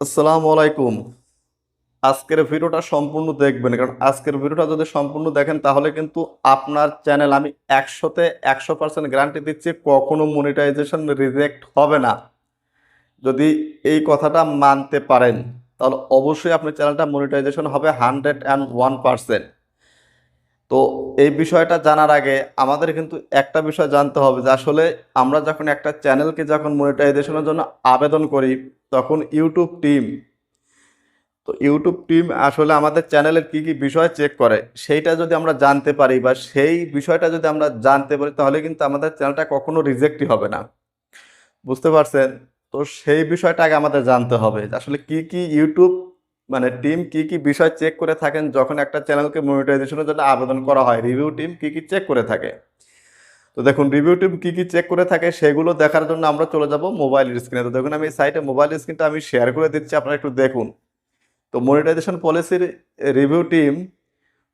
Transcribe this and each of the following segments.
আসসালামু আলাইকুম। আজকের ভিডিওটা সম্পূর্ণ দেখবেন, কারণ আজকের ভিডিওটা যদি সম্পূর্ণ দেখেন তাহলে কিন্তু আপনার চ্যানেল আমি 100% গ্যারান্টি দিচ্ছি কখনো মনিটাইজেশন রিজেক্ট হবে না। যদি এই কথাটা মানতে পারেন তাহলে অবশ্যই আপনার চ্যানেলটা মনিটাইজেশন হবে 101%। তো এই বিষয়টা জানার আগে আমাদের কিন্তু একটা বিষয় জানতে হবে যে আসলে আমরা যখন একটা চ্যানেলকে যখন মনিটাইজেশনের জন্য আবেদন করি তখন ইউটিউব টিম আসলে আমাদের চ্যানেলের কি কি বিষয় চেক করে সেইটা যদি আমরা জানতে পারি বা সেই বিষয়টা যদি আমরা জানতে পারি তাহলে কিন্তু আমাদের চ্যানেলটা কখনো রিজেক্টই হবে না। বুঝতে পারছেন? তো সেই বিষয়টা আগে আমাদের জানতে হবে যে আসলে কি কি ইউটিউব টিম কি কি বিষয় চেক করে থাকেন যখন একটা চ্যানেলকে মনিটাইজেশনের জন্য আবেদন করা হয়। রিভিউ টিম কি কি চেক করে থাকে। তো দেখুন রিভিউ টিম কি কি চেক করে থাকে সেগুলো দেখার জন্য আমরা চলে যাব মোবাইল স্ক্রিনে। তো দেখুন আমি এই সাইটে মোবাইল স্ক্রিনটা আমি শেয়ার করে দিচ্ছি, আপনারা একটু দেখুন। তো মনিটাইজেশন পলিসির রিভিউ টিম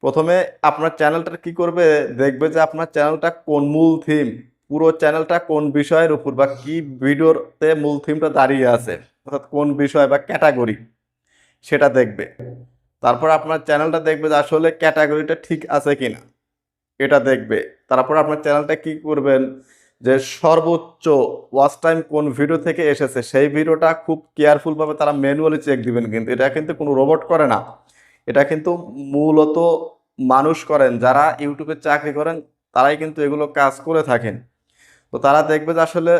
প্রথমে আপনার চ্যানেলটার কি করবে, দেখবে যে আপনার চ্যানেলটা কোন মূল থিম, পুরো চ্যানেলটা কোন বিষয়ের উপর বা কি ভিডিওতে মূল থিমটা দাঁড়িয়ে আছে, অর্থাৎ কোন বিষয় বা ক্যাটাগরি সেটা দেখবে। তারপর আপনার চ্যানেলটা দেখবে যে আসলে ক্যাটাগরিটা ঠিক আছে কিনা এটা দেখবে। তারপর আপনার চ্যানেলটা কি করবেন যে সর্বোচ্চ ওয়াচ টাইম কোন ভিডিও থেকে এসেছে সেই ভিডিওটা খুব কেয়ারফুলভাবে তারা ম্যানুয়ালি চেক দিবেন, কিন্তু এটা কিন্তু কোনো রোবট করে না। এটা কিন্তু মূলত মানুষ করেন, যারা ইউটিউবে চাকরি করেন তারাই কিন্তু এগুলো কাজ করে থাকেন। তো তারা দেখবে যে আসলে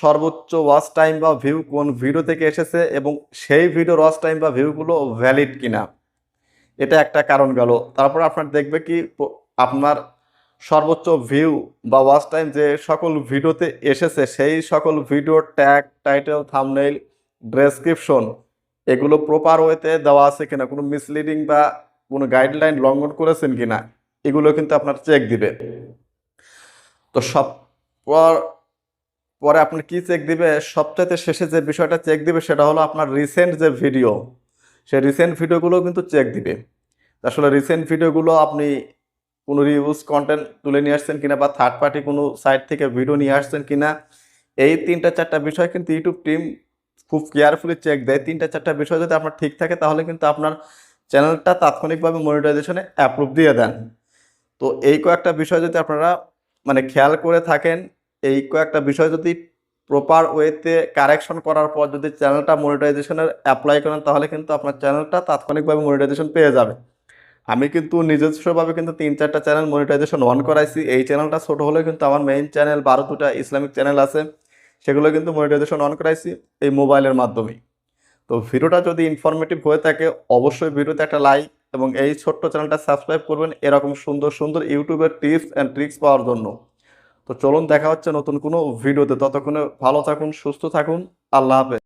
সর্বোচ্চ ওয়াচ টাইম বা ভিউ কোন ভিডিও থেকে এসেছে এবং সেই ভিডিওর ওয়াচ টাইম বা ভিউগুলো ভ্যালিড কিনা, এটা একটা কারণ গেল। তারপর আপনার দেখবে কি আপনার সর্বোচ্চ ভিউ বা ওয়াচ টাইম যে সকল ভিডিওতে এসেছে সেই সকল ভিডিওর ট্যাগ, টাইটেল, থাম্বনেইল, ডেসক্রিপশন এগুলো প্রপার ওয়েতে দেওয়া আছে কিনা, কোনো মিসলিডিং বা কোনো গাইডলাইন লঙ্ঘন করেছেন কিনা, এগুলো কিন্তু আপনার চেক দিবে। তো সব পরে আপনার কি চেক দিবে, সবচাইতে শেষে যে বিষয়টা চেক দিবে সেটা হলো আপনার রিসেন্ট যে ভিডিও, সেই রিসেন্ট ভিডিওগুলো কিন্তু চেক দিবে। আসলে রিসেন্ট ভিডিওগুলো আপনি কোনো রিউজ কন্টেন্ট তুলে নিয়ে আসছেন কিনা বা থার্ড পার্টি কোনো সাইট থেকে ভিডিও নিয়ে আসছেন কিনা, এই 3-4টা বিষয় কিন্তু ইউটিউব টিম খুব কেয়ারফুলি চেক দেয়। 3-4টা বিষয় যদি আপনার ঠিক থাকে তাহলে কিন্তু আপনার চ্যানেলটা তাৎক্ষণিকভাবে মনিটাইজেশনে অ্যাপ্রুভ দিয়ে দেন। তো এই কয়েকটা বিষয় যদি আপনারা খেয়াল করে থাকেন, এই কয়েকটা বিষয় যদি প্রপার ওয়েতে কারেকশন করার পর যদি চ্যানেলটা মনিটাইজেশনের অ্যাপ্লাই করেন তাহলে কিন্তু আপনার চ্যানেলটা তাৎক্ষণিকভাবে মনিটাইজেশন পেয়ে যাবে। আমি কিন্তু নিজস্বভাবে কিন্তু 3-4টা চ্যানেল মনিটাইজেশন অন করাইছি। এই চ্যানেলটা ছোট হলেও কিন্তু আমার মেইন চ্যানেল 12-2টা ইসলামিক চ্যানেল আছে, সেগুলো কিন্তু মনিটাইজেশন অন করাইছি এই মোবাইলের মাধ্যমেই। তো ভিডিওটা যদি ইনফরমেটিভ হয়ে থাকে অবশ্যই ভিডিওতে একটা লাইক এবং এই ছোট্ট চ্যানেলটা সাবস্ক্রাইব করবেন এরকম সুন্দর সুন্দর ইউটিউবের টিপস অ্যান্ড ট্রিক্স পাওয়ার জন্য। তো চলুন দেখা হচ্ছে নতুন কোনো ভিডিওতে, ততক্ষণে ভালো থাকুন, সুস্থ থাকুন, আল্লাহ হাফেজ।